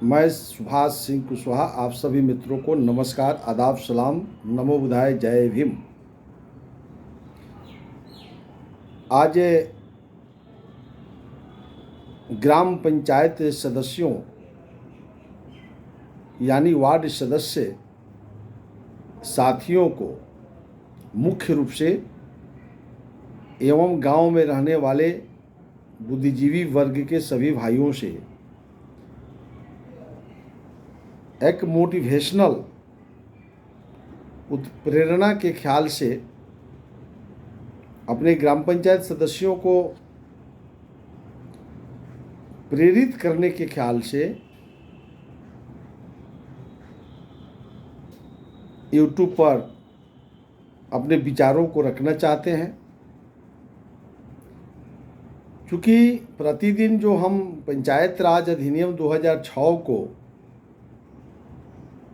मैं सुभाष सिंह कुशवाहा आप सभी मित्रों को नमस्कार, आदाब, सलाम, नमो बुधाय, जय भीम। आज ग्राम पंचायत सदस्यों यानी वार्ड सदस्य साथियों को मुख्य रूप से एवं गांव में रहने वाले बुद्धिजीवी वर्ग के सभी भाइयों से एक मोटिवेशनल उत्प्रेरणा के ख्याल से अपने ग्राम पंचायत सदस्यों को प्रेरित करने के ख्याल से यूट्यूब पर अपने विचारों को रखना चाहते हैं। क्योंकि प्रतिदिन जो हम पंचायत राज अधिनियम 2006 को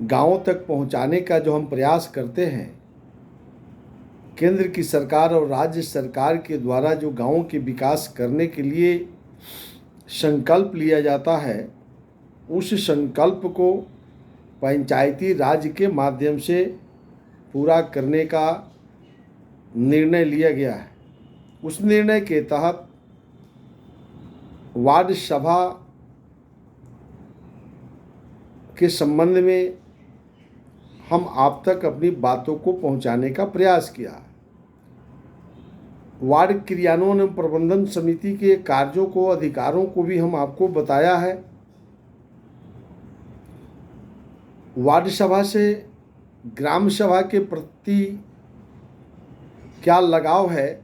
गांवों तक पहुंचाने का जो हम प्रयास करते हैं, केंद्र की सरकार और राज्य सरकार के द्वारा जो गांवों के विकास करने के लिए संकल्प लिया जाता है, उस संकल्प को पंचायती राज के माध्यम से पूरा करने का निर्णय लिया गया है। उस निर्णय के तहत वार्ड सभा के संबंध में हम आप तक अपनी बातों को पहुंचाने का प्रयास किया। वार्ड क्रियान्वयन एवं प्रबंधन समिति के कार्यों को, अधिकारों को भी हम आपको बताया है। वार्ड सभा से ग्राम सभा के प्रति क्या लगाव है,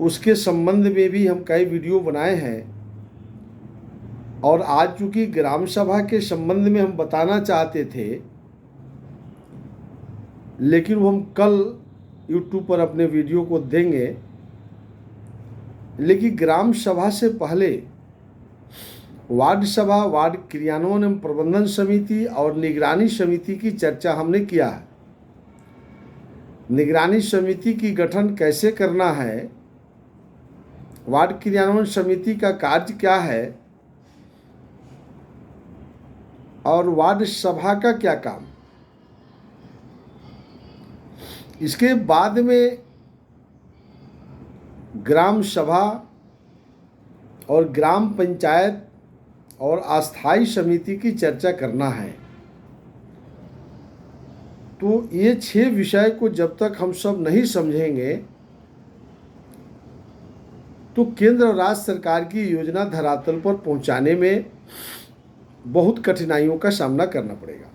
उसके संबंध में भी हम कई वीडियो बनाए हैं। और आज चूँकि ग्राम सभा के संबंध में हम बताना चाहते थे, लेकिन वो हम कल यूट्यूब पर अपने वीडियो को देंगे। लेकिन ग्राम सभा से पहले वार्ड सभा, वार्ड क्रियान्वयन एवं प्रबंधन समिति और निगरानी समिति की चर्चा हमने किया है। निगरानी समिति की गठन कैसे करना है, वार्ड क्रियान्वयन समिति का कार्य क्या है और वार्ड सभा का क्या काम। इसके बाद में ग्राम सभा और ग्राम पंचायत और अस्थाई समिति की चर्चा करना है। तो ये 6 विषय को जब तक हम सब नहीं समझेंगे तो केंद्र और राज्य सरकार की योजना धरातल पर पहुंचाने में बहुत कठिनाइयों का सामना करना पड़ेगा।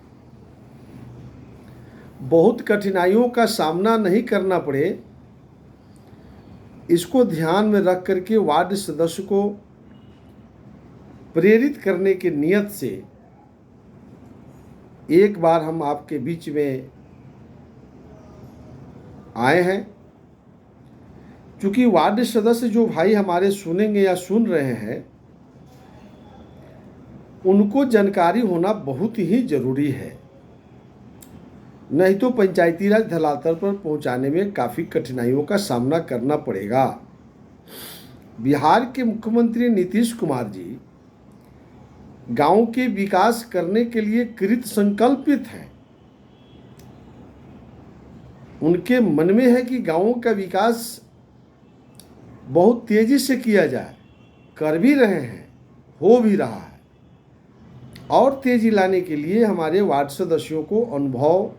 बहुत कठिनाइयों का सामना नहीं करना पड़े, इसको ध्यान में रख करके वार्ड सदस्य को प्रेरित करने की नियत से एक बार हम आपके बीच में आए हैं। क्योंकि वार्ड सदस्य जो भाई हमारे सुनेंगे या सुन रहे हैं, उनको जानकारी होना बहुत ही जरूरी है। नहीं तो पंचायती राज धरातल पर पहुंचाने में काफ़ी कठिनाइयों का सामना करना पड़ेगा। बिहार के मुख्यमंत्री नीतीश कुमार जी गांव के विकास करने के लिए कृत संकल्पित हैं। उनके मन में है कि गांवों का विकास बहुत तेजी से किया जाए, कर भी रहे हैं, हो भी रहा है। और तेजी लाने के लिए हमारे वार्ड सदस्यों को अनुभव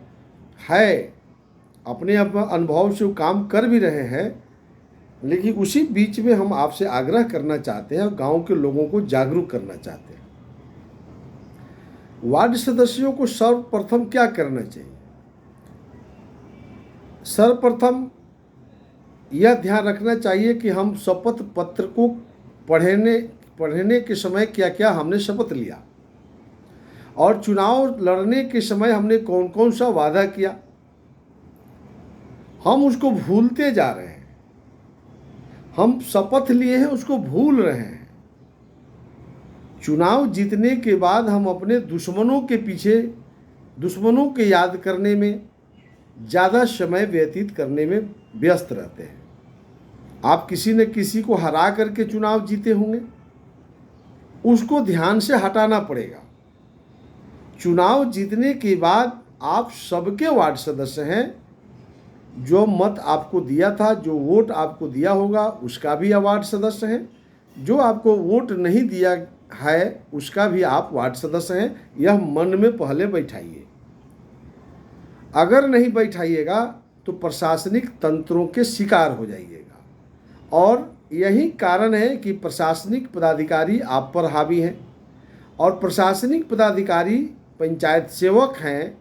है, अपने अनुभव से काम कर भी रहे हैं। लेकिन उसी बीच में हम आपसे आग्रह करना चाहते हैं और गांव के लोगों को जागरूक करना चाहते हैं। वार्ड सदस्यों को सर्वप्रथम क्या करना चाहिए? सर्वप्रथम यह ध्यान रखना चाहिए कि हम शपथ पत्र को पढ़ने के समय क्या क्या हमने शपथ लिया और चुनाव लड़ने के समय हमने कौन कौन सा वादा किया, हम उसको भूलते जा रहे हैं। हम शपथ लिए हैं, उसको भूल रहे हैं। चुनाव जीतने के बाद हम अपने दुश्मनों के पीछे, दुश्मनों के याद करने में ज़्यादा समय व्यतीत करने में व्यस्त रहते हैं। आप किसी न किसी को हरा करके चुनाव जीते होंगे, उसको ध्यान से हटाना पड़ेगा। चुनाव जीतने के बाद आप सबके वार्ड सदस्य हैं। जो मत आपको दिया था, जो वोट आपको दिया होगा, उसका भी आप वार्ड सदस्य हैं। जो आपको वोट नहीं दिया है उसका भी आप वार्ड सदस्य हैं। यह मन में पहले बैठाइए। अगर नहीं बैठाइएगा तो प्रशासनिक तंत्रों के शिकार हो जाइएगा। और यही कारण है कि प्रशासनिक पदाधिकारी आप पर हावी हैं। और प्रशासनिक पदाधिकारी पंचायत सेवक हैं,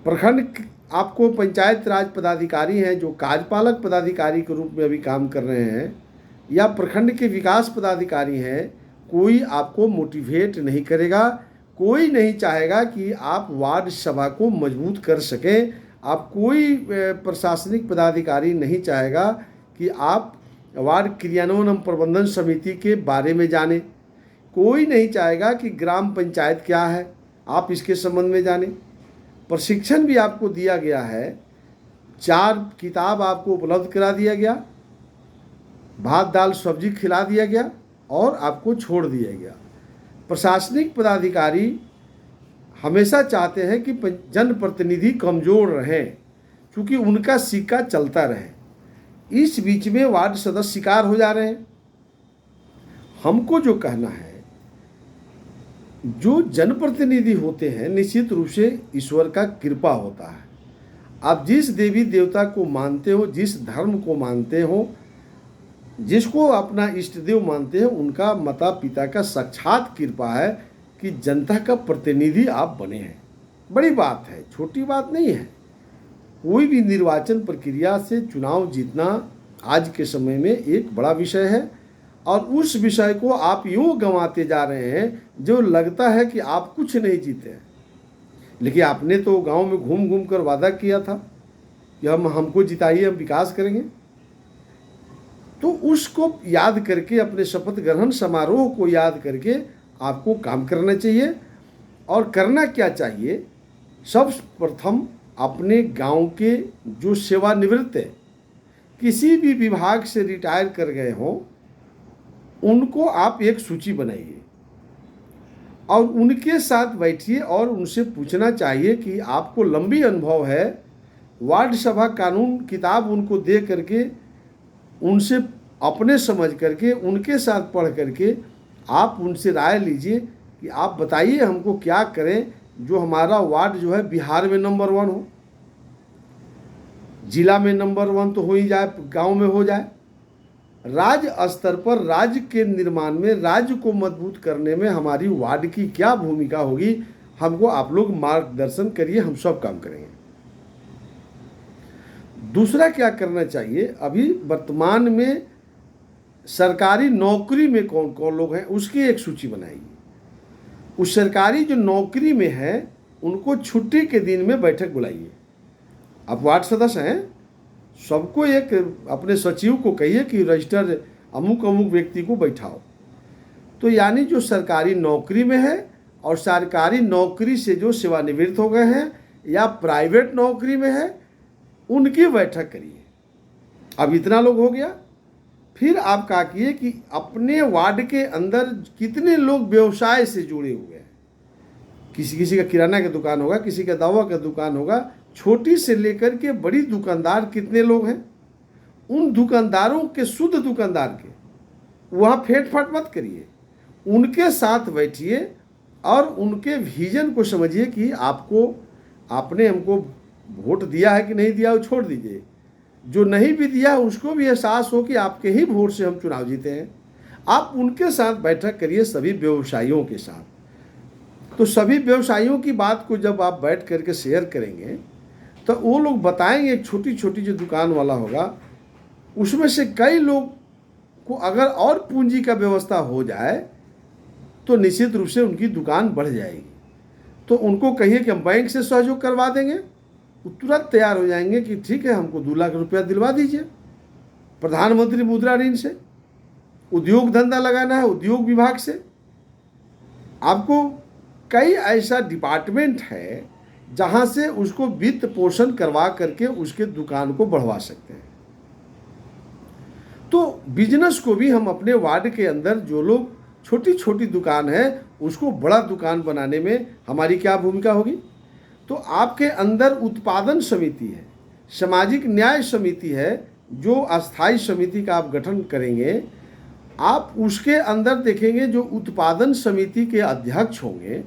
प्रखंड आपको पंचायत राज पदाधिकारी हैं जो कार्यपालक पदाधिकारी के रूप में अभी काम कर रहे हैं, या प्रखंड के विकास पदाधिकारी हैं। कोई आपको मोटिवेट नहीं करेगा। कोई नहीं चाहेगा कि आप वार्ड सभा को मजबूत कर सकें। आप कोई प्रशासनिक पदाधिकारी नहीं चाहेगा कि आप वार्ड क्रियान्वयन प्रबंधन समिति के बारे में जानें। कोई नहीं चाहेगा कि ग्राम पंचायत क्या है आप इसके संबंध में जानें। प्रशिक्षण भी आपको दिया गया है। 4 किताब आपको उपलब्ध करा दिया गया, भात दाल सब्जी खिला दिया गया और आपको छोड़ दिया गया। प्रशासनिक पदाधिकारी हमेशा चाहते हैं कि जनप्रतिनिधि कमज़ोर रहें, क्योंकि उनका सिक्का चलता रहे। इस बीच में वार्ड सदस्य शिकार हो जा रहे हैं। हमको जो कहना है, जो जनप्रतिनिधि होते हैं निश्चित रूप से ईश्वर का कृपा होता है। आप जिस देवी देवता को मानते हो, जिस धर्म को मानते हो, जिसको अपना इष्ट देव मानते हैं, उनका माता पिता का साक्षात कृपा है कि जनता का प्रतिनिधि आप बने हैं। बड़ी बात है, छोटी बात नहीं है। कोई भी निर्वाचन प्रक्रिया से चुनाव जीतना आज के समय में एक बड़ा विषय है, और उस विषय को आप यूँ गंवाते जा रहे हैं जो लगता है कि आप कुछ नहीं जीते हैं। लेकिन आपने तो गांव में घूम घूम कर वादा किया था कि हमको जिताइए, हम विकास करेंगे। तो उसको याद करके, अपने शपथ ग्रहण समारोह को याद करके आपको काम करना चाहिए। और करना क्या चाहिए, सब प्रथम अपने गांव के जो सेवानिवृत्त है, किसी भी विभाग से रिटायर कर गए हों, उनको आप एक सूची बनाइए और उनके साथ बैठिए और उनसे पूछना चाहिए कि आपको लंबी अनुभव है। वार्ड सभा कानून किताब उनको दे करके, उनसे अपने समझ करके, उनके साथ पढ़ करके आप उनसे राय लीजिए कि आप बताइए हमको क्या करें जो हमारा वार्ड जो है बिहार में नंबर 1 हो, जिला में नंबर 1 तो हो ही जाए, गांव में हो जाए। राज्य स्तर पर राज्य के निर्माण में, राज्य को मजबूत करने में हमारी वार्ड की क्या भूमिका होगी, हमको आप लोग मार्गदर्शन करिए, हम सब काम करेंगे। दूसरा क्या करना चाहिए, अभी वर्तमान में सरकारी नौकरी में कौन कौन लोग हैं उसकी एक सूची बनाइए। उस सरकारी जो नौकरी में है उनको छुट्टी के दिन में बैठक बुलाइए। आप वार्ड सदस्य हैं, सबको एक अपने सचिव को कहिए कि रजिस्टर अमुक अमुक व्यक्ति को बैठाओ। तो यानी जो सरकारी नौकरी में है और सरकारी नौकरी से जो सेवानिवृत्त हो गए हैं या प्राइवेट नौकरी में है, उनकी बैठक करिए। अब इतना लोग हो गया। फिर आप क्या किए कि अपने वार्ड के अंदर कितने लोग व्यवसाय से जुड़े हुए हैं, किसी का किराना का दुकान होगा, किसी का दवा का दुकान होगा, छोटी से लेकर के बड़ी दुकानदार कितने लोग हैं, उन दुकानदारों के, शुद्ध दुकानदार के वहाँ फेंट फाट मत करिए, उनके साथ बैठिए और उनके विजन को समझिए कि आपने हमको वोट दिया है कि नहीं दिया, वो छोड़ दीजिए। जो नहीं भी दिया उसको भी एहसास हो कि आपके ही वोट से हम चुनाव जीते हैं। आप उनके साथ बैठक करिए, सभी व्यवसायियों के साथ। तो सभी व्यवसायियों की बात को जब आप बैठ करके शेयर करेंगे तो वो लोग बताएंगे, एक छोटी छोटी जो दुकान वाला होगा उसमें से कई लोग को अगर और पूंजी का व्यवस्था हो जाए तो निश्चित रूप से उनकी दुकान बढ़ जाएगी। तो उनको कहिए कि हम बैंक से सहयोग करवा देंगे, वो तुरंत तैयार हो जाएंगे कि ठीक है, हमको 2 लाख रुपया दिलवा दीजिए प्रधानमंत्री मुद्रा ऋण से। उद्योग धंधा लगाना है उद्योग विभाग से। आपको कई ऐसा डिपार्टमेंट है जहां से उसको वित्त पोषण करवा करके उसके दुकान को बढ़वा सकते हैं। तो बिजनेस को भी हम अपने वार्ड के अंदर जो लोग छोटी छोटी दुकान है उसको बड़ा दुकान बनाने में हमारी क्या भूमिका होगी। तो आपके अंदर उत्पादन समिति है, सामाजिक न्याय समिति है, जो अस्थाई समिति का आप गठन करेंगे। आप उसके अंदर देखेंगे जो उत्पादन समिति के अध्यक्ष होंगे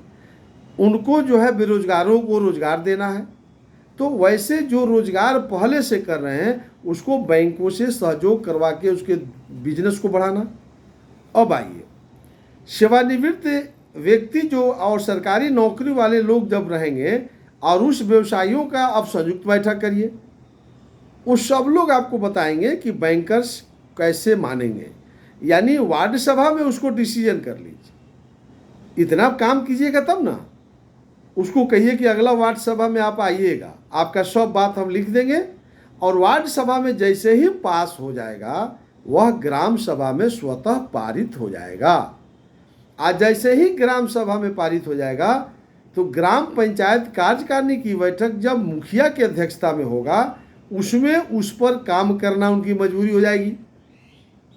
उनको जो है बेरोजगारों को रोजगार देना है। तो वैसे जो रोजगार पहले से कर रहे हैं उसको बैंकों से सहयोग करवा के उसके बिजनेस को बढ़ाना। अब आइए, सेवानिवृत्त व्यक्ति जो और सरकारी नौकरी वाले लोग जब रहेंगे और उस व्यवसायियों का आप संयुक्त बैठक करिए, उस सब लोग आपको बताएंगे कि बैंकर्स कैसे मानेंगे, यानी वार्ड सभा में उसको डिसीजन कर लीजिए। इतना काम कीजिएगा तब ना, उसको कहिए कि अगला वार्ड सभा में आप आइएगा, आपका सब बात हम लिख देंगे और वार्ड सभा में जैसे ही पास हो जाएगा वह ग्राम सभा में स्वतः पारित हो जाएगा। आज जैसे ही ग्राम सभा में पारित हो जाएगा तो ग्राम पंचायत कार्यकारिणी की बैठक जब मुखिया की अध्यक्षता में होगा उसमें उस पर काम करना उनकी मजबूरी हो जाएगी।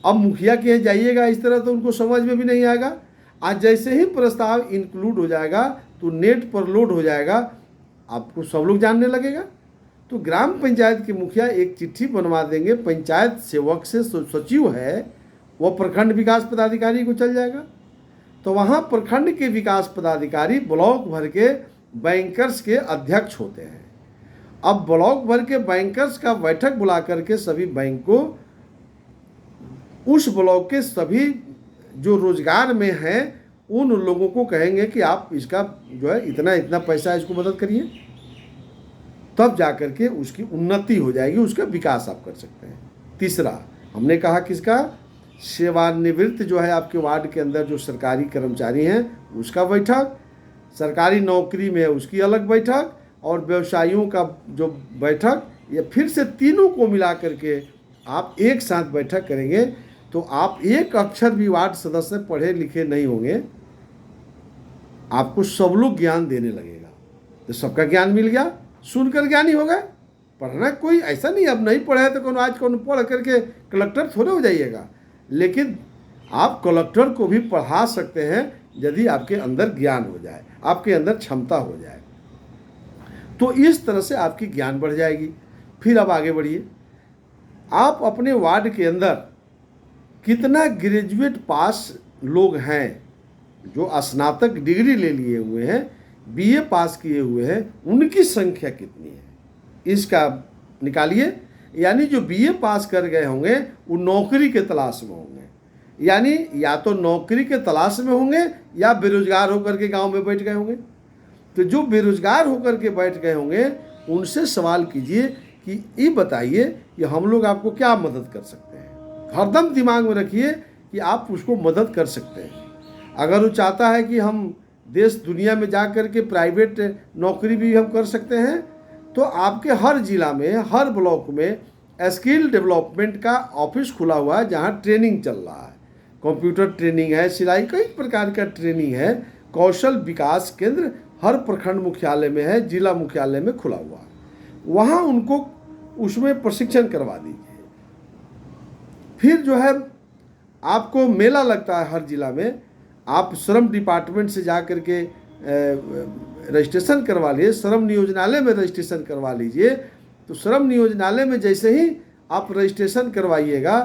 अब मुखिया के यहाँ जाइएगा इस तरह तो उनको समझ में भी नहीं आएगा। आज जैसे ही प्रस्ताव इंक्लूड हो जाएगा तो नेट पर लोड हो जाएगा, आपको सब लोग जानने लगेगा। तो ग्राम पंचायत के मुखिया एक चिट्ठी बनवा देंगे, पंचायत सेवक से सचिव है वह प्रखंड विकास पदाधिकारी को चल जाएगा। तो वहाँ प्रखंड के विकास पदाधिकारी ब्लॉक भर के बैंकर्स के अध्यक्ष होते हैं। अब ब्लॉक भर के बैंकर्स का बैठक बुला करके सभी बैंक को उस ब्लॉक के सभी जो रोजगार में हैं उन लोगों को कहेंगे कि आप इसका जो है इतना इतना पैसा इसको मदद करिए, तब जाकर के उसकी उन्नति हो जाएगी, उसका विकास आप कर सकते हैं। तीसरा हमने कहा किसका, सेवानिवृत्त जो है आपके वार्ड के अंदर जो सरकारी कर्मचारी हैं उसका बैठक, सरकारी नौकरी में है उसकी अलग बैठक और व्यवसायियों का जो बैठक, ये फिर से तीनों को मिला करके आप एक साथ बैठक करेंगे। तो आप एक अक्षर भी वार्ड सदस्य पढ़े लिखे नहीं होंगे, आपको सब लोग ज्ञान देने लगेगा। तो सबका ज्ञान मिल गया, सुनकर ज्ञानी हो गए। पढ़ना कोई ऐसा नहीं, अब नहीं पढ़े तो कौन आज कौन पढ़ करके कलेक्टर थोड़े हो जाइएगा, लेकिन आप कलेक्टर को भी पढ़ा सकते हैं यदि आपके अंदर ज्ञान हो जाए, आपके अंदर क्षमता हो जाए। तो इस तरह से आपकी ज्ञान बढ़ जाएगी। फिर अब आगे बढ़िए, आप अपने वार्ड के अंदर कितना ग्रेजुएट पास लोग हैं, जो स्नातक डिग्री ले लिए हुए हैं, बीए पास किए हुए हैं, उनकी संख्या कितनी है इसका निकालिए। यानी जो बीए पास कर गए होंगे वो नौकरी के तलाश में होंगे, यानी या तो नौकरी के तलाश में होंगे या बेरोजगार होकर के गांव में बैठ गए होंगे। तो जो बेरोजगार होकर के बैठ गए होंगे उनसे सवाल कीजिए कि ये बताइए कि हम लोग आपको क्या मदद कर सकते हैं। हरदम दिमाग में रखिए कि आप उसको मदद कर सकते हैं। अगर वो चाहता है कि हम देश दुनिया में जा कर के प्राइवेट नौकरी भी हम कर सकते हैं, तो आपके हर जिला में हर ब्लॉक में स्किल डेवलपमेंट का ऑफिस खुला हुआ है जहाँ ट्रेनिंग चल रहा है। कंप्यूटर ट्रेनिंग है, सिलाई, कई प्रकार का ट्रेनिंग है। कौशल विकास केंद्र हर प्रखंड मुख्यालय में है, जिला मुख्यालय में खुला हुआ है, वहाँ उनको उसमें प्रशिक्षण करवा दीजिए। फिर जो है आपको मेला लगता है हर जिला में, आप श्रम डिपार्टमेंट से जा कर के रजिस्ट्रेशन करवा लीजिए, श्रम नियोजनालय में रजिस्ट्रेशन करवा लीजिए। तो श्रम नियोजनालय में जैसे ही आप रजिस्ट्रेशन करवाइएगा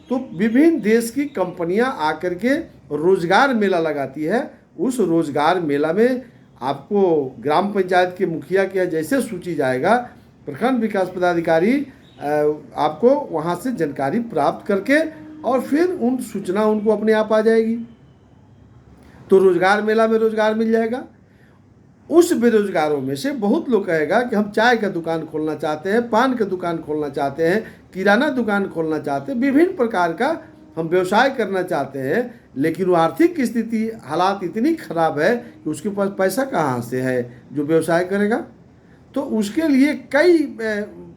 तो विभिन्न देश की कंपनियां आकर के रोजगार मेला लगाती है। उस रोजगार मेला में आपको ग्राम पंचायत के मुखिया के जैसे सूची जाएगा, प्रखंड विकास पदाधिकारी आपको वहाँ से जानकारी प्राप्त करके और फिर उन सूचना उनको अपने आप आ जाएगी। तो रोजगार मेला में रोजगार मिल जाएगा। उस बेरोजगारों में से बहुत लोग कहेगा कि हम चाय का दुकान खोलना चाहते हैं, पान का दुकान खोलना चाहते हैं, किराना दुकान खोलना चाहते हैं, विभिन्न प्रकार का हम व्यवसाय करना चाहते हैं, लेकिन वो आर्थिक स्थिति हालात इतनी खराब है कि उसके पास पैसा कहाँ से है जो व्यवसाय करेगा। तो उसके लिए कई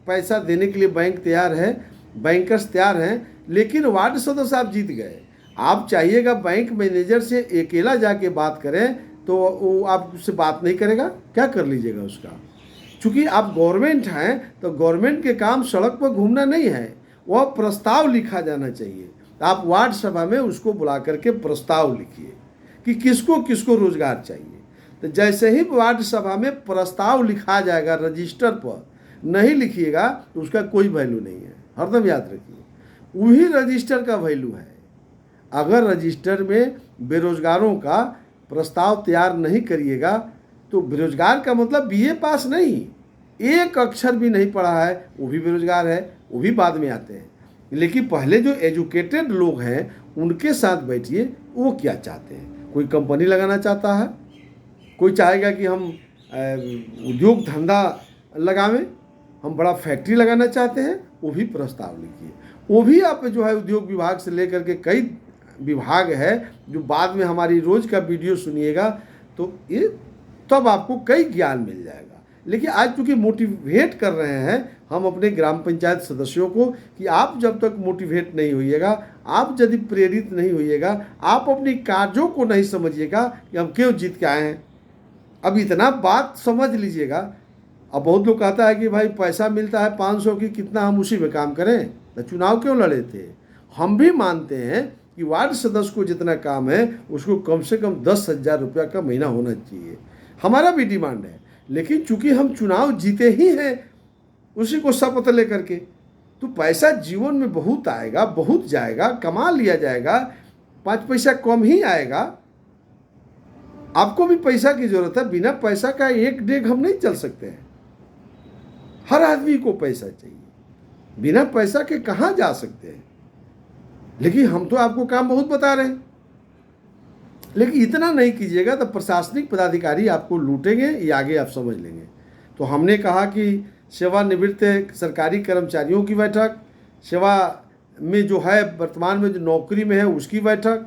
पैसा देने के लिए बैंक तैयार है, बैंकर्स तैयार हैं, लेकिन वार्ड सदस्य आप जीत गए। आप चाहिएगा बैंक मैनेजर से अकेला जाके बात करें तो वो आपसे बात नहीं करेगा, क्या कर लीजिएगा उसका। चूँकि आप गवर्नमेंट हैं तो गवर्नमेंट के काम सड़क पर घूमना नहीं है, वह प्रस्ताव लिखा जाना चाहिए। आप वार्ड सभा में उसको बुला करके प्रस्ताव लिखिए कि किसको किसको रोजगार चाहिए। तो जैसे ही वार्ड सभा में प्रस्ताव लिखा जाएगा रजिस्टर पर, नहीं लिखिएगा तो उसका कोई वैल्यू नहीं है। हरदम याद रखिए, वही रजिस्टर का वैल्यू है। अगर रजिस्टर में बेरोजगारों का प्रस्ताव तैयार नहीं करिएगा तो बेरोजगार का मतलब बीए पास नहीं, एक अक्षर भी नहीं पढ़ा है वो भी बेरोजगार है, वो भी बाद में आते हैं। लेकिन पहले जो एजुकेटेड लोग हैं उनके साथ बैठिए, वो क्या चाहते हैं। कोई कंपनी लगाना चाहता है, कोई चाहेगा कि हम उद्योग धंधा लगावें, हम बड़ा फैक्ट्री लगाना चाहते हैं, वो भी प्रस्ताव लिखिए। वो भी आप जो है उद्योग विभाग से लेकर के कई विभाग है जो बाद में हमारी रोज़ का वीडियो सुनिएगा तो ये तब आपको कई ज्ञान मिल जाएगा। लेकिन आज चूँकि मोटिवेट कर रहे हैं हम अपने ग्राम पंचायत सदस्यों को कि आप जब तक मोटिवेट नहीं होइएगा, आप यदि प्रेरित नहीं होइएगा, आप अपनी कार्यों को नहीं समझिएगा कि हम क्यों जीत के आए हैं। अब इतना बात समझ लीजिएगा। अब बहुत लोग कहता है कि भाई पैसा मिलता है 500 की, कितना हम उसी में काम करें, तो चुनाव क्यों लड़े थे। हम भी मानते हैं कि वार्ड सदस्य को जितना काम है उसको कम से कम 10,000 रुपया का महीना होना चाहिए, हमारा भी डिमांड है। लेकिन चूंकि हम चुनाव जीते ही हैं उसी को शपथ लेकर के, तो पैसा जीवन में बहुत आएगा, बहुत जाएगा, कमा लिया जाएगा, 5 पैसा कम ही आएगा। आपको भी पैसा की जरूरत है, बिना पैसा का एक डेग हम नहीं चल सकते हैं। हर आदमी को पैसा चाहिए, बिना पैसा के कहाँ जा सकते हैं। लेकिन हम तो आपको काम बहुत बता रहे हैं, लेकिन इतना नहीं कीजिएगा तो प्रशासनिक पदाधिकारी आपको लूटेंगे, ये आगे आप समझ लेंगे। तो हमने कहा कि सेवानिवृत्त सरकारी कर्मचारियों की बैठक, सेवा में जो है वर्तमान में जो नौकरी में है उसकी बैठक,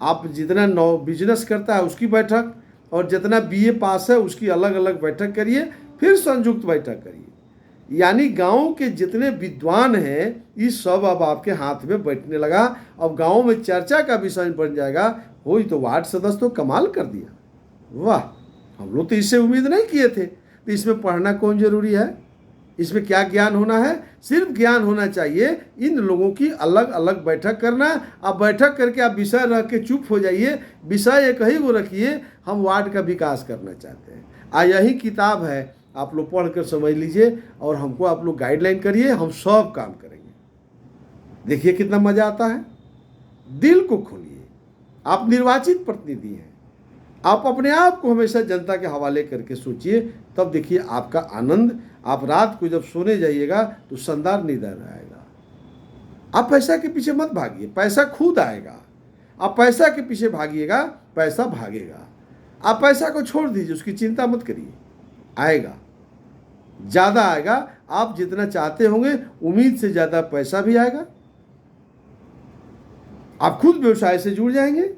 आप जितना बिजनेस करता है उसकी बैठक, और जितना बीए पास है उसकी अलग अलग बैठक करिए, फिर संयुक्त बैठक करिए। यानी गांव के जितने विद्वान हैं ये सब अब आपके हाथ में बैठने लगा। अब गांव में चर्चा का विषय बन जाएगा। हो तो वार्ड सदस्य तो कमाल कर दिया, वाह, हम लोग तो इससे उम्मीद नहीं किए थे। तो इसमें पढ़ना कौन जरूरी है, इसमें क्या ज्ञान होना है, सिर्फ ज्ञान होना चाहिए। इन लोगों की अलग अलग बैठक करना। अब बैठक करके आप विषय रख के चुप हो जाइए, विषय एक ही वो रखिए, हम वार्ड का विकास करना चाहते हैं। यही किताब है, आप लोग पढ़ कर समझ लीजिए और हमको आप लोग गाइडलाइन करिए, हम सब काम करेंगे। देखिए कितना मजा आता है। दिल को खोलिए, आप निर्वाचित प्रतिनिधि हैं, आप अपने आप को हमेशा जनता के हवाले करके सोचिए, तब देखिए आपका आनंद। आप रात को जब सोने जाइएगा तो शानदार नींद आएगा। आप पैसा के पीछे मत भागिए, पैसा खुद आएगा। आप पैसा के पीछे भागिएगा, पैसा भागेगा। आप पैसा को छोड़ दीजिए, उसकी चिंता मत करिए, आएगा, ज़्यादा आएगा। आप जितना चाहते होंगे उम्मीद से ज़्यादा पैसा भी आएगा। आप खुद व्यवसाय से जुड़ जाएंगे।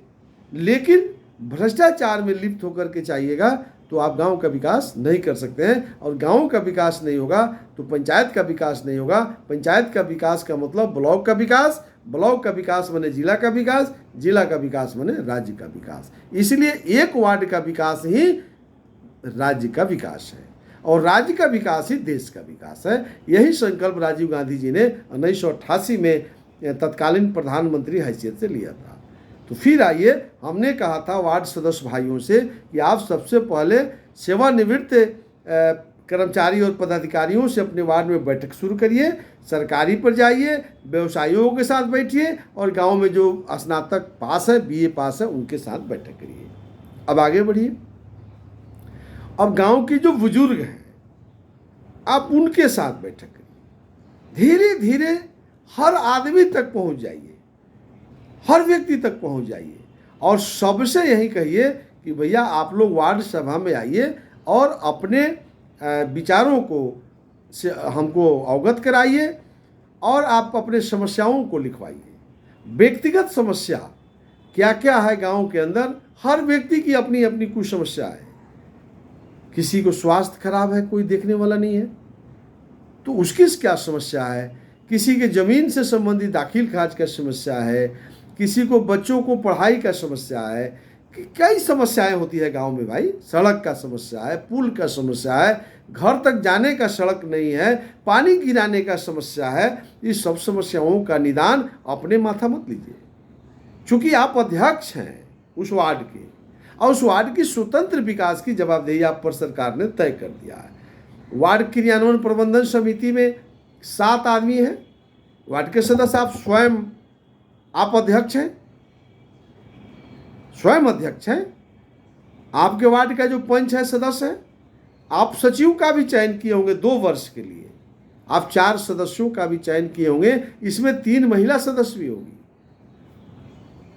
लेकिन भ्रष्टाचार में लिप्त होकर के चाहिएगा तो आप गांव का विकास नहीं कर सकते हैं, और गांव का विकास नहीं होगा तो पंचायत का विकास नहीं होगा। पंचायत का विकास का मतलब ब्लॉक का विकास, ब्लॉक का विकास माने जिला का विकास, जिला का विकास माने राज्य का विकास। इसलिए एक वार्ड का विकास ही राज्य का विकास है, और राज्य का विकास ही देश का विकास है। यही संकल्प राजीव गांधी जी ने 1988 में तत्कालीन प्रधानमंत्री हैसियत से लिया था। तो फिर आइए, हमने कहा था वार्ड सदस्य भाइयों से कि आप सबसे पहले सेवानिवृत्त कर्मचारी और पदाधिकारियों से अपने वार्ड में बैठक शुरू करिए, सरकारी पर जाइए, व्यवसायियों के साथ बैठिए, और गांव में जो स्नातक पास है, बीए पास है, उनके साथ बैठक करिए। अब आगे बढ़िए। अब गांव के जो बुजुर्ग हैं आप उनके साथ बैठक करिए। धीरे धीरे हर आदमी तक पहुंच जाइए, हर व्यक्ति तक पहुंच जाइए, और सबसे यही कहिए कि भैया आप लोग वार्ड सभा में आइए और अपने विचारों को से हमको अवगत कराइए, और आप अपने समस्याओं को लिखवाइए। व्यक्तिगत समस्या क्या क्या है गांव के अंदर, हर व्यक्ति की अपनी अपनी कुछ समस्या है। किसी को स्वास्थ्य खराब है, कोई देखने वाला नहीं है, तो उसकी क्या समस्या है। किसी के ज़मीन से संबंधित दाखिल खारिज का समस्या है, किसी को बच्चों को पढ़ाई का समस्या है, कई समस्याएं होती है गांव में भाई। सड़क का समस्या है, पुल का समस्या है, घर तक जाने का सड़क नहीं है, पानी गिराने का समस्या है। इस सब समस्याओं का निदान अपने माथा मत लीजिए, चूंकि आप अध्यक्ष हैं उस वार्ड के, और उस वार्ड की स्वतंत्र विकास की जवाबदेही आप पर सरकार ने तय कर दिया है। वार्ड क्रियान्वयन प्रबंधन समिति में 7 आदमी हैं, वार्ड के सदस्य आप स्वयं, आप अध्यक्ष हैं, स्वयं अध्यक्ष हैं। आपके वार्ड का जो पंच है, सदस्य है, आप सचिव का भी चयन किए होंगे 2 वर्ष के लिए, आप 4 सदस्यों का भी चयन किए होंगे, इसमें 3 महिला सदस्य भी होगी।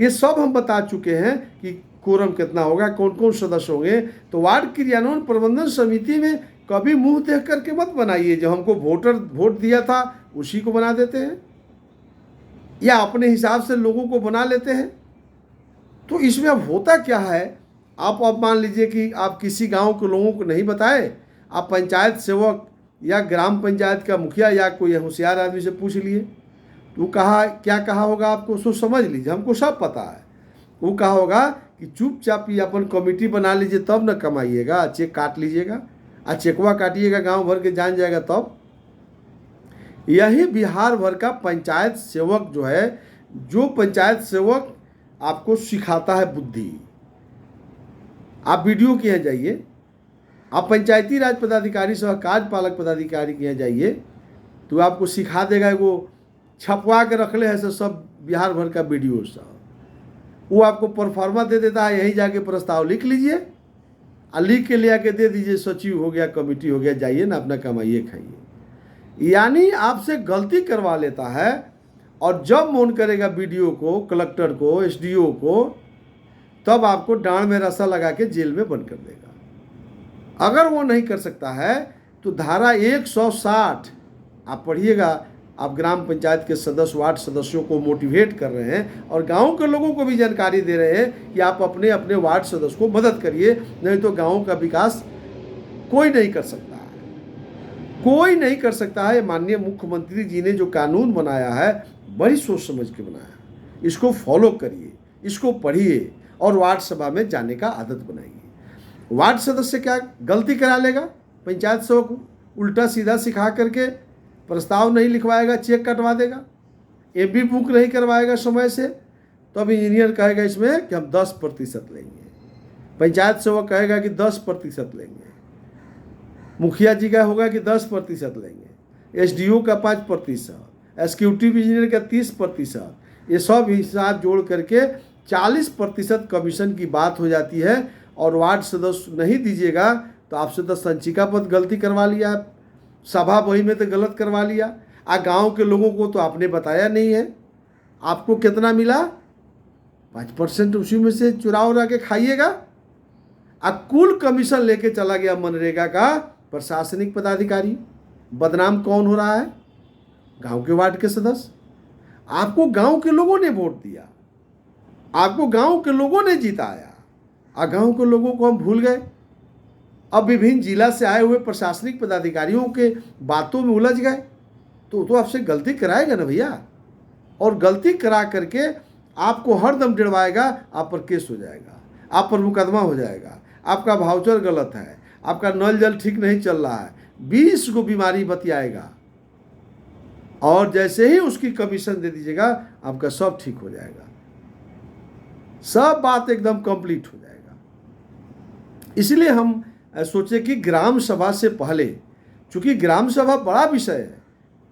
ये सब हम बता चुके हैं कि कोरम कितना होगा, कौन कौन सदस्य होंगे। तो वार्ड क्रियान्वयन प्रबंधन समिति में कभी मुंह देख करके मत बनाइए, जो हमको वोट दिया था उसी को बना देते हैं, या अपने हिसाब से लोगों को बना लेते हैं। तो इसमें अब होता क्या है, आप अब मान लीजिए कि आप किसी गांव के लोगों को नहीं बताए, आप पंचायत सेवक या ग्राम पंचायत का मुखिया या कोई होशियार आदमी से पूछ लिए, तो कहा क्या कहा होगा आपको, उसको समझ लीजिए, हमको सब पता है। वो कहा होगा कि चुपचाप ही अपन कमेटी बना लीजिए, तब न कमाइएगा, चेक काट लीजिएगा, और चेकवा काटिएगा गांव भर के जान जाएगा तब। यही बिहार भर का पंचायत सेवक जो है, जो पंचायत सेवक आपको सिखाता है बुद्धि। आप वीडियो के यहाँ जाइए, आप पंचायती राज पदाधिकारी से कार्यपालक पदाधिकारी के यहाँ जाइए, तो आपको सिखा देगा। वो छपवा के रखले है सब बिहार भर का वीडियो सब, वो आपको परफॉर्मा दे देता है, यहीं जाके प्रस्ताव लिख लीजिए और लिख के ले आके दे दीजिए, सचिव हो गया, कमेटी हो गया, जाइए ना अपना कमाइए खाइए। यानी आपसे गलती करवा लेता है, और जब मन करेगा वीडियो को, कलेक्टर को, एसडीओ को, तब आपको डांड में रस्सा लगा के जेल में बंद कर देगा। अगर वो नहीं कर सकता है तो धारा 160 आप पढ़िएगा। आप ग्राम पंचायत के सदस्य, वार्ड सदस्यों को मोटिवेट कर रहे हैं और गांव के लोगों को भी जानकारी दे रहे हैं कि आप अपने अपने वार्ड सदस्य को मदद करिए, नहीं तो गांव का विकास कोई नहीं कर सकता है, कोई नहीं कर सकता है। माननीय मुख्यमंत्री जी ने जो कानून बनाया है, बड़ी सोच समझ के बनाया है। इसको फॉलो करिए, इसको पढ़िए और वार्ड सभा में जाने का आदत बनाइए। वार्ड सदस्य क्या गलती करा लेगा, पंचायत सेवक उल्टा सीधा सिखा करके प्रस्ताव नहीं लिखवाएगा, चेक कटवा देगा, एमबी बुक नहीं करवाएगा समय से, तो अब इंजीनियर कहेगा इसमें कि हम 10% लेंगे, पंचायत सेवक कहेगा कि 10% लेंगे, मुखिया जी का होगा कि 10% लेंगे, एसडीओ का 5%, एग्जीक्यूटिव इंजीनियर का 30%, ये सब हिसाब जोड़ करके 40% कमीशन की बात हो जाती है। और वार्ड सदस्य नहीं दीजिएगा तो आपसे तो संचिका पद गलती करवा लिया, सभा बही में तो गलत करवा लिया, गांव के लोगों को तो आपने बताया नहीं है। आपको कितना मिला, 5%, उसी में से चुरा उरा के खाइएगा। कुल कमीशन लेके चला गया मनरेगा का प्रशासनिक पदाधिकारी। बदनाम कौन हो रहा है, गांव के वार्ड के सदस्य। आपको गांव के लोगों ने वोट दिया, आपको गांव के लोगों ने जिताया, और गांव के लोगों को हम भूल गए। अब विभिन्न जिला से आए हुए प्रशासनिक पदाधिकारियों के बातों में उलझ गए, तो आपसे गलती कराएगा ना भैया, और गलती करा करके आपको हरदम डरवाएगा, आप पर केस हो जाएगा, आप पर मुकदमा हो जाएगा, आपका वाउचर गलत है, आपका नल जल ठीक नहीं चल रहा है, 20 को बीमारी बतियाएगा, और जैसे ही उसकी कमीशन दे दीजिएगा आपका सब ठीक हो जाएगा, सब बात एकदम कंप्लीट हो जाएगा। इसलिए हम सोचे कि ग्राम सभा से पहले, चूंकि ग्राम सभा बड़ा विषय है,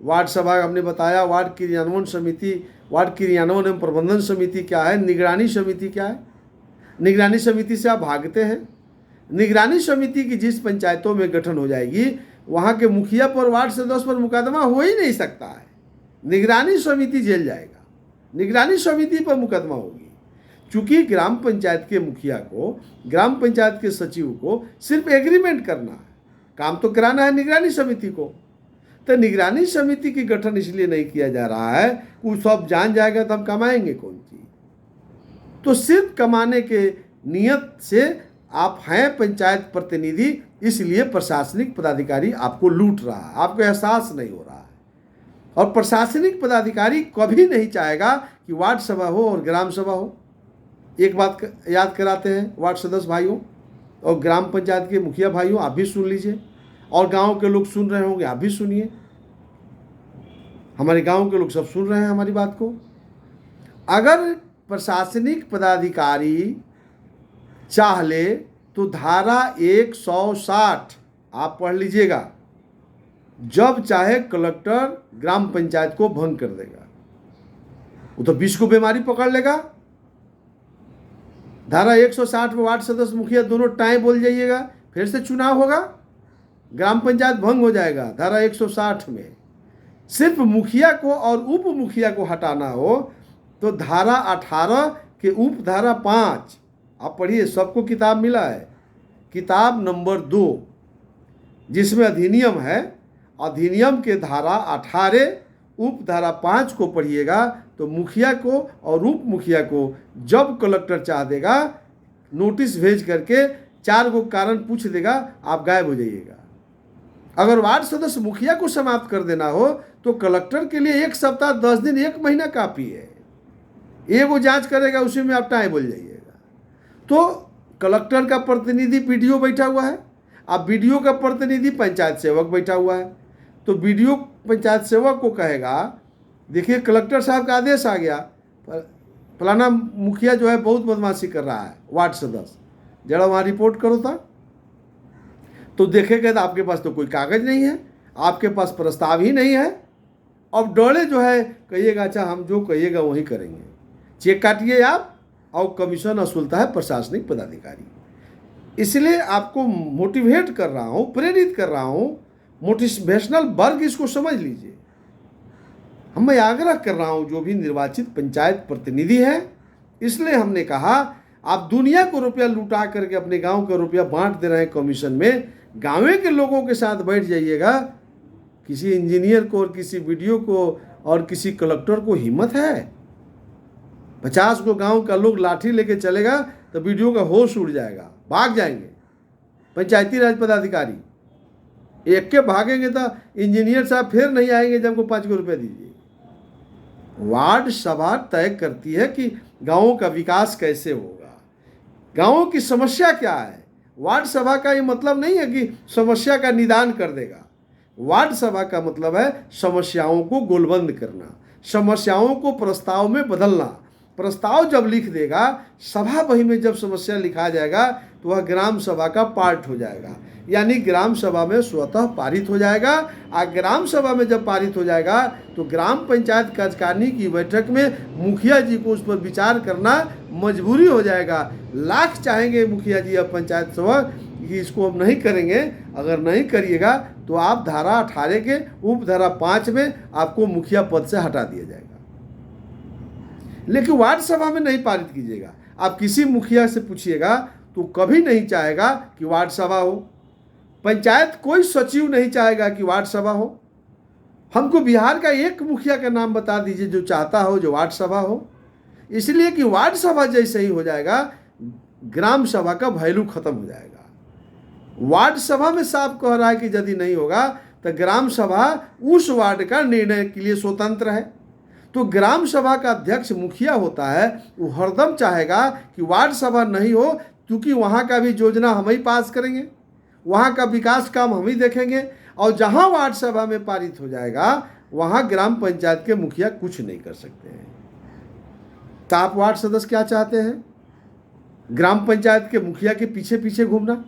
वार्ड सभा हमने बताया, वार्ड क्रियान्वयन समिति, वार्ड क्रियान्वयन एवं प्रबंधन समिति क्या है, निगरानी समिति क्या है। निगरानी समिति से आप भागते हैं। निगरानी समिति की जिस पंचायतों में गठन हो जाएगी, वहाँ के मुखिया पर, वार्ड सदस्य पर मुकदमा हो ही नहीं सकता है, निगरानी समिति जेल जाएगा, निगरानी समिति पर मुकदमा होगी। चूंकि ग्राम पंचायत के मुखिया को, ग्राम पंचायत के सचिव को सिर्फ एग्रीमेंट करना है, काम तो कराना है निगरानी समिति को। तो निगरानी समिति की गठन इसलिए नहीं किया जा रहा है, वो सब जान जाएगा तो हम कमाएंगे कौन चीज। तो सिर्फ कमाने के नियत से आप हैं पंचायत प्रतिनिधि, इसलिए प्रशासनिक पदाधिकारी आपको लूट रहा है, आपको एहसास नहीं हो रहा है। और प्रशासनिक पदाधिकारी कभी नहीं चाहेगा कि वार्ड सभा हो और ग्राम सभा हो। एक बात याद कराते हैं वार्ड सदस्य भाइयों और ग्राम पंचायत के मुखिया भाइयों, आप भी सुन लीजिए, और गांव के लोग सुन रहे होंगे, आप भी सुनिए। हमारे गांव के लोग सब सुन रहे हैं हमारी बात को। अगर प्रशासनिक पदाधिकारी चाह ले तो धारा 160 आप पढ़ लीजिएगा, जब चाहे कलेक्टर ग्राम पंचायत को भंग कर देगा। वो तो 20 को बीमारी पकड़ लेगा। धारा 160 में वार्ड सदस्य मुखिया दोनों टाइम बोल जाइएगा, फिर से चुनाव होगा, ग्राम पंचायत भंग हो जाएगा। धारा 160 में सिर्फ मुखिया को और उप मुखिया को हटाना हो तो धारा 18 के उप धारा 5 आप पढ़िए, सबको किताब मिला है, किताब नंबर 2 जिसमें अधिनियम है, अधिनियम के धारा 18 उप धारा 5 को पढ़िएगा तो मुखिया को और उप मुखिया को जब कलेक्टर चाह देगा नोटिस भेज करके 4 को कारण पूछ देगा, आप गायब हो जाइएगा। अगर वार्ड सदस्य मुखिया को समाप्त कर देना हो तो कलेक्टर के लिए 1 सप्ताह 10 दिन 1 महीना काफ़ी है। ये वो जांच करेगा, उसी में आप टाइम बोल जाइएगा। तो कलेक्टर का प्रतिनिधि बीडीओ बैठा हुआ है, अब बीडीओ का प्रतिनिधि पंचायत सेवक बैठा हुआ है, तो बीडीओ पंचायत सेवक को कहेगा देखिए कलेक्टर साहब का आदेश आ गया, फलाना मुखिया जो है बहुत बदमाशी कर रहा है, वार्ड सदस्य जरा वहाँ रिपोर्ट करो था। तो देखेगा तो आपके पास तो कोई कागज़ नहीं है, आपके पास प्रस्ताव ही नहीं है। अब डरे जो है कहिएगा अच्छा हम जो कहिएगा वही करेंगे, चेक काटिए आप, और कमीशन वसूलता है प्रशासनिक पदाधिकारी। इसलिए आपको मोटिवेट कर रहा हूँ, प्रेरित कर रहा हूँ, मोटिवेशनल वर्ग इसको समझ लीजिए। मैं आग्रह कर रहा हूँ जो भी निर्वाचित पंचायत प्रतिनिधि हैं, इसलिए हमने कहा आप दुनिया को रुपया लुटा करके अपने गांव का रुपया बांट दे रहे हैं कमीशन में, गाँव के लोगों के साथ बैठ जाइएगा। किसी इंजीनियर को और किसी बीडीओ को और किसी कलेक्टर को हिम्मत है? 50 को गांव का लोग लाठी लेके चलेगा तो बीडीओ का होश उड़ जाएगा, भाग जाएंगे पंचायती राज पदाधिकारी। एक के भागेंगे तो इंजीनियर साहब फिर नहीं आएंगे जब को 5 रुपये दीजिए। वार्ड सभा तय करती है कि गांवों का विकास कैसे होगा, गांवों की समस्या क्या है। वार्ड सभा का ये मतलब नहीं है कि समस्या का निदान कर देगा। वार्ड सभा का मतलब है समस्याओं को गोलबंद करना, समस्याओं को प्रस्ताव में बदलना। प्रस्ताव जब लिख देगा, सभा बही में जब समस्या लिखा जाएगा तो वह ग्राम सभा का पार्ट हो जाएगा, यानी ग्राम सभा में स्वतः पारित हो जाएगा। और ग्राम सभा में जब पारित हो जाएगा तो ग्राम पंचायत कार्यकारिणी की बैठक में मुखिया जी को उस पर विचार करना मजबूरी हो जाएगा। लाख चाहेंगे मुखिया जी या पंचायत सेवक कि इसको हम नहीं करेंगे, अगर नहीं करिएगा तो आप धारा 18 के उप धारा 5 में आपको मुखिया पद से हटा दिया जाएगा। लेकिन वार्ड सभा में नहीं पारित कीजिएगा। आप किसी मुखिया से पूछिएगा तो कभी नहीं चाहेगा कि वार्ड सभा हो। पंचायत कोई सचिव नहीं चाहेगा कि वार्ड सभा हो। हमको बिहार का एक मुखिया का नाम बता दीजिए जो चाहता हो जो वार्ड सभा हो। इसलिए कि वार्ड सभा जैसे ही हो जाएगा ग्राम सभा का वैल्यू खत्म हो जाएगा। वार्ड सभा में साफ कह रहा है कि यदि नहीं होगा तो ग्राम सभा उस वार्ड का निर्णय के लिए स्वतंत्र है। तो ग्राम सभा का अध्यक्ष मुखिया होता है, वो हरदम चाहेगा कि वार्ड सभा नहीं हो, क्योंकि वहाँ का भी योजना हम ही पास करेंगे, वहाँ का विकास काम हम ही देखेंगे। और जहाँ वार्ड सभा में पारित हो जाएगा वहाँ ग्राम पंचायत के मुखिया कुछ नहीं कर सकते हैं। तो आप वार्ड सदस्य क्या चाहते हैं? ग्राम पंचायत के मुखिया के पीछे पीछे घूमना,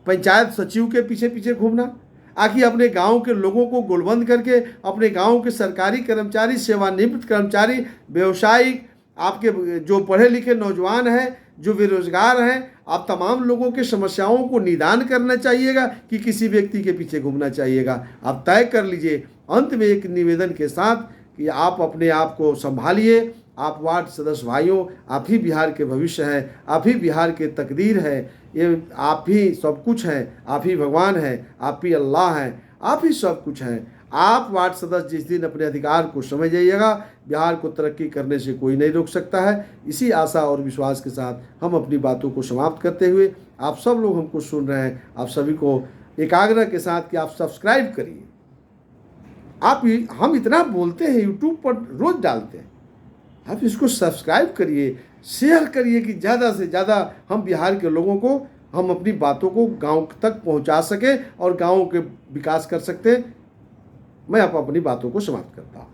पंचायत सचिव के पीछे पीछे घूमना, आखिर अपने गांव के लोगों को गोलबंद करके अपने गांव के सरकारी कर्मचारी, सेवानिवृत्त कर्मचारी, व्यवसायिक, आपके जो पढ़े लिखे नौजवान हैं, जो बेरोजगार हैं, आप तमाम लोगों के समस्याओं को निदान करना चाहिएगा कि किसी व्यक्ति के पीछे घूमना चाहिएगा? आप तय कर लीजिए। अंत में एक निवेदन के साथ कि आप अपने आप को संभालिए। आप वार्ड सदस्य भाइयों, आप ही बिहार के भविष्य हैं, आप ही बिहार के तकदीर है, ये आप ही सब कुछ हैं, आप ही भगवान हैं, आप ही अल्लाह हैं, आप ही सब कुछ हैं। आप वार्ड सदस्य जिस दिन अपने अधिकार को समझ जाइएगा, बिहार को तरक्की करने से कोई नहीं रोक सकता है। इसी आशा और विश्वास के साथ हम अपनी बातों को समाप्त करते हुए, आप सब लोग हमको सुन रहे हैं, आप सभी को एकाग्रह के साथ कि आप सब्सक्राइब करिए। हम इतना बोलते हैं, यूट्यूब पर रोज़ डालते हैं, आप इसको सब्सक्राइब करिए। शेयर करिए कि ज़्यादा से ज़्यादा हम बिहार के लोगों को, हम अपनी बातों को गांव तक पहुंचा सके और गांव के विकास कर सकते। मैं आप अपनी बातों को समाप्त करता हूँ।